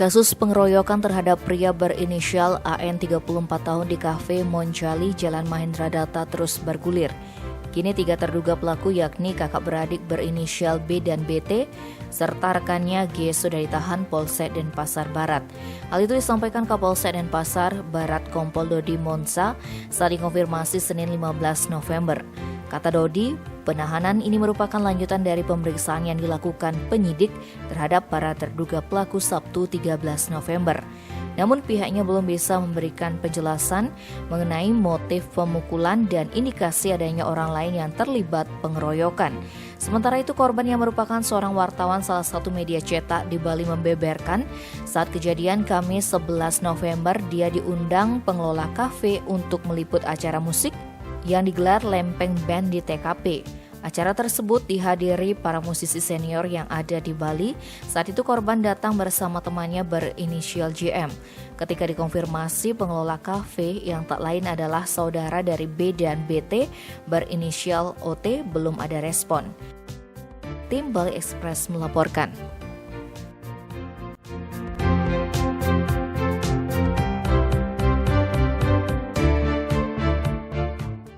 Kasus pengeroyokan terhadap pria berinisial AN 34 tahun di kafe Monjali, Jalan Mahendra Datta terus bergulir. Kini 3 terduga pelaku yakni kakak beradik berinisial B dan BT, serta rekannya G sudah ditahan Polsek Denpasar Barat. Hal itu disampaikan Kapolsek Denpasar Barat Kompol Dodi Monsa saat dikonfirmasi Senin 15 November. Kata Dodi, penahanan ini merupakan lanjutan dari pemeriksaan yang dilakukan penyidik terhadap para terduga pelaku Sabtu 13 November. Namun pihaknya belum bisa memberikan penjelasan mengenai motif pemukulan dan indikasi adanya orang lain yang terlibat pengeroyokan. Sementara itu korban yang merupakan seorang wartawan salah satu media cetak di Bali membeberkan saat kejadian Kamis 11 November dia diundang pengelola kafe untuk meliput acara musik yang digelar Lempeng Band di TKP. Acara tersebut dihadiri para musisi senior yang ada di Bali. Saat itu korban datang bersama temannya berinisial JM. Ketika dikonfirmasi pengelola kafe yang tak lain adalah saudara dari B dan BT berinisial OT belum ada respon. Tim Bali Express melaporkan.